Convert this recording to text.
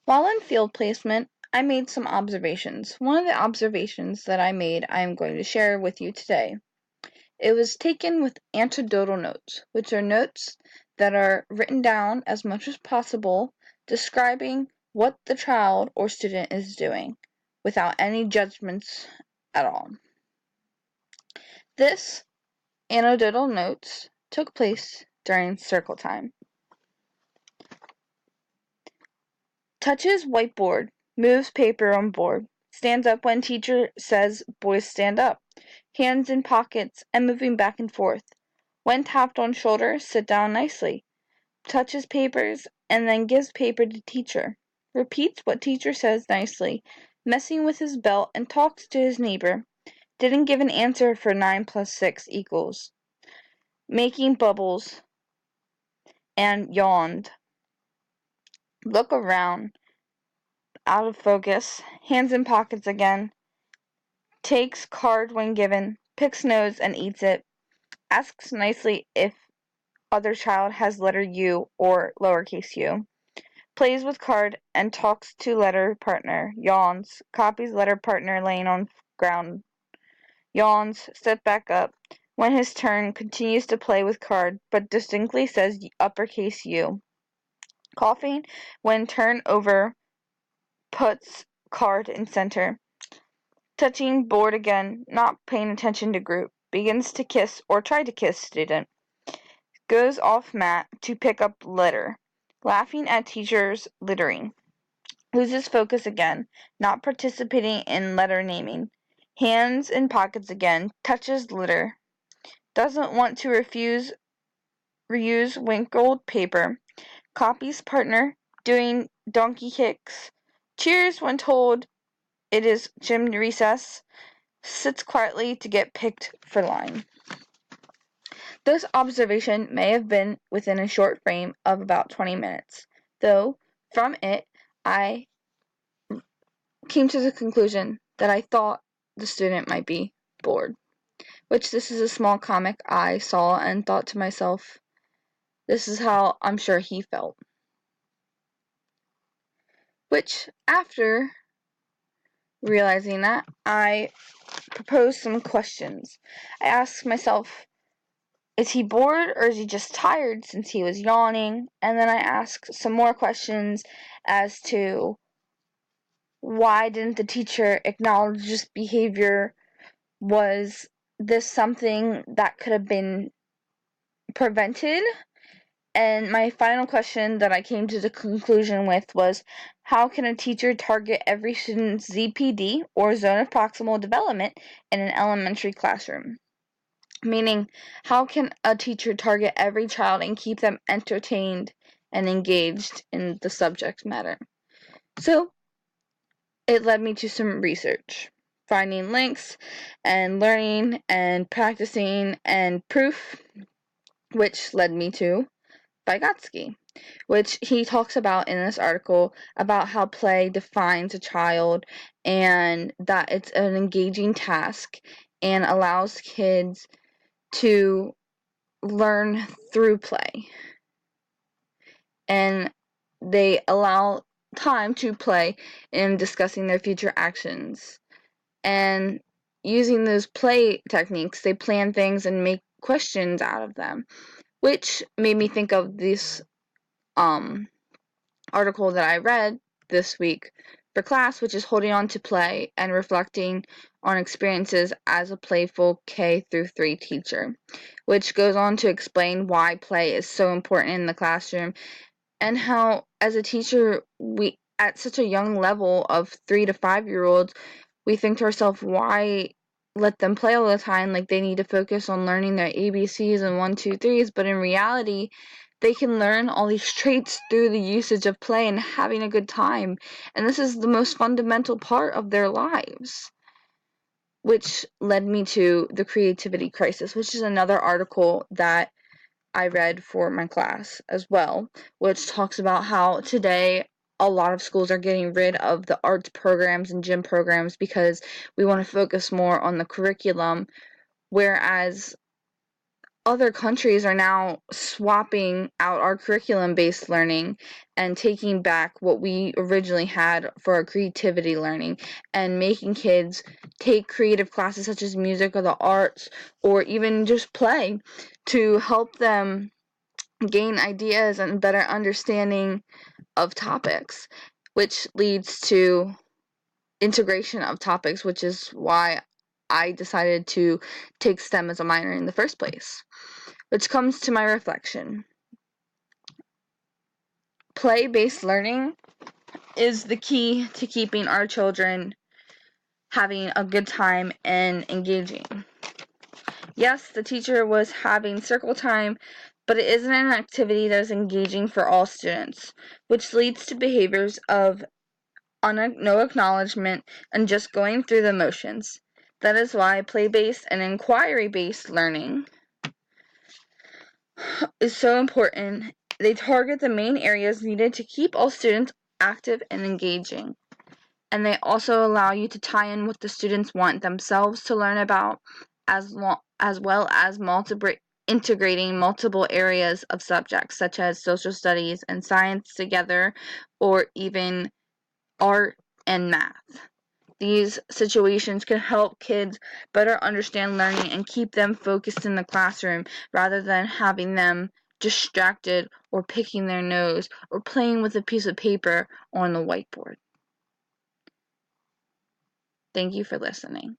While in field placement, I made some observations. One of the observations that I made I am going to share with you today. It was taken with anecdotal notes, which are notes that are written down as much as possible, describing what the child or student is doing, without any judgments at all. This anecdotal notes took place during circle time. Touches whiteboard, moves paper on board, stands up when teacher says boys stand up, hands in pockets and moving back and forth. When tapped on shoulder, sit down nicely, touches papers and then gives paper to teacher, repeats what teacher says nicely, messing with his belt and talks to his neighbor, didn't give an answer for 9 plus 6 equals, making bubbles, and yawned. Look around, out of focus, hands in pockets again, takes card when given, picks nose and eats it, asks nicely if other child has letter U or lowercase u, plays with card and talks to letter partner, yawns, copies letter partner laying on ground, yawns, step back up. When his turn, continues to play with card, but distinctly says uppercase U. Coughing when turn over, puts card in center. Touching board again, not paying attention to group. Begins to kiss or try to kiss student. Goes off mat to pick up litter. Laughing at teacher's littering. Loses focus again, not participating in letter naming. Hands in pockets again, touches litter. Doesn't want to reuse wrinkled paper. Copies partner, doing donkey kicks. Cheers when told it is gym recess. Sits quietly to get picked for line. This observation may have been within a short frame of about 20 minutes, though from it I came to the conclusion that I thought the student might be bored, which this is a small comic I saw and thought to myself, this is how I'm sure he felt. Which, after realizing that, I proposed some questions. I asked myself, is he bored or is he just tired since he was yawning? And then I asked some more questions as to why didn't the teacher acknowledge this behavior? Was this something that could have been prevented? And my final question that I came to the conclusion with was, how can a teacher target every student's ZPD, or zone of proximal development, in an elementary classroom? Meaning, how can a teacher target every child and keep them entertained and engaged in the subject matter? So, it led me to some research, finding links and learning and practicing and proof, which led me to Vygotsky, which he talks about in this article about how play defines a child and that it's an engaging task and allows kids to learn through play. And they allow time to play in discussing their future actions. And using those play techniques, they plan things and make questions out of them, which made me think of this article that I read this week for class, which is holding on to play and reflecting on experiences as a playful K through 3 teacher, which goes on to explain why play is so important in the classroom and how, as a teacher, we at such a young level of 3 to 5-year-olds, we think to ourselves, why let them play all the time? Like, they need to focus on learning their ABCs and 1, 2, 3s, but in reality, they can learn all these traits through the usage of play and having a good time. And this is the most fundamental part of their lives. Which led me to the creativity crisis, which is another article that I read for my class as well, which talks about how today a lot of schools are getting rid of the arts programs and gym programs because we want to focus more on the curriculum, whereas other countries are now swapping out our curriculum-based learning and taking back what we originally had for our creativity learning and making kids take creative classes such as music or the arts or even just play to help them gain ideas and better understanding of topics, which leads to integration of topics, which is why I decided to take STEM as a minor in the first place. Which comes to my reflection. Play-based learning is the key to keeping our children having a good time and engaging. Yes, the teacher was having circle time, but it isn't an activity that is engaging for all students, which leads to behaviors of no acknowledgement and just going through the motions. That is why play-based and inquiry-based learning is so important. They target the main areas needed to keep all students active and engaging. And they also allow you to tie in what the students want themselves to learn about, as well as integrating multiple areas of subjects, such as social studies and science together, or even art and math. These situations can help kids better understand learning and keep them focused in the classroom rather than having them distracted or picking their nose or playing with a piece of paper on the whiteboard. Thank you for listening.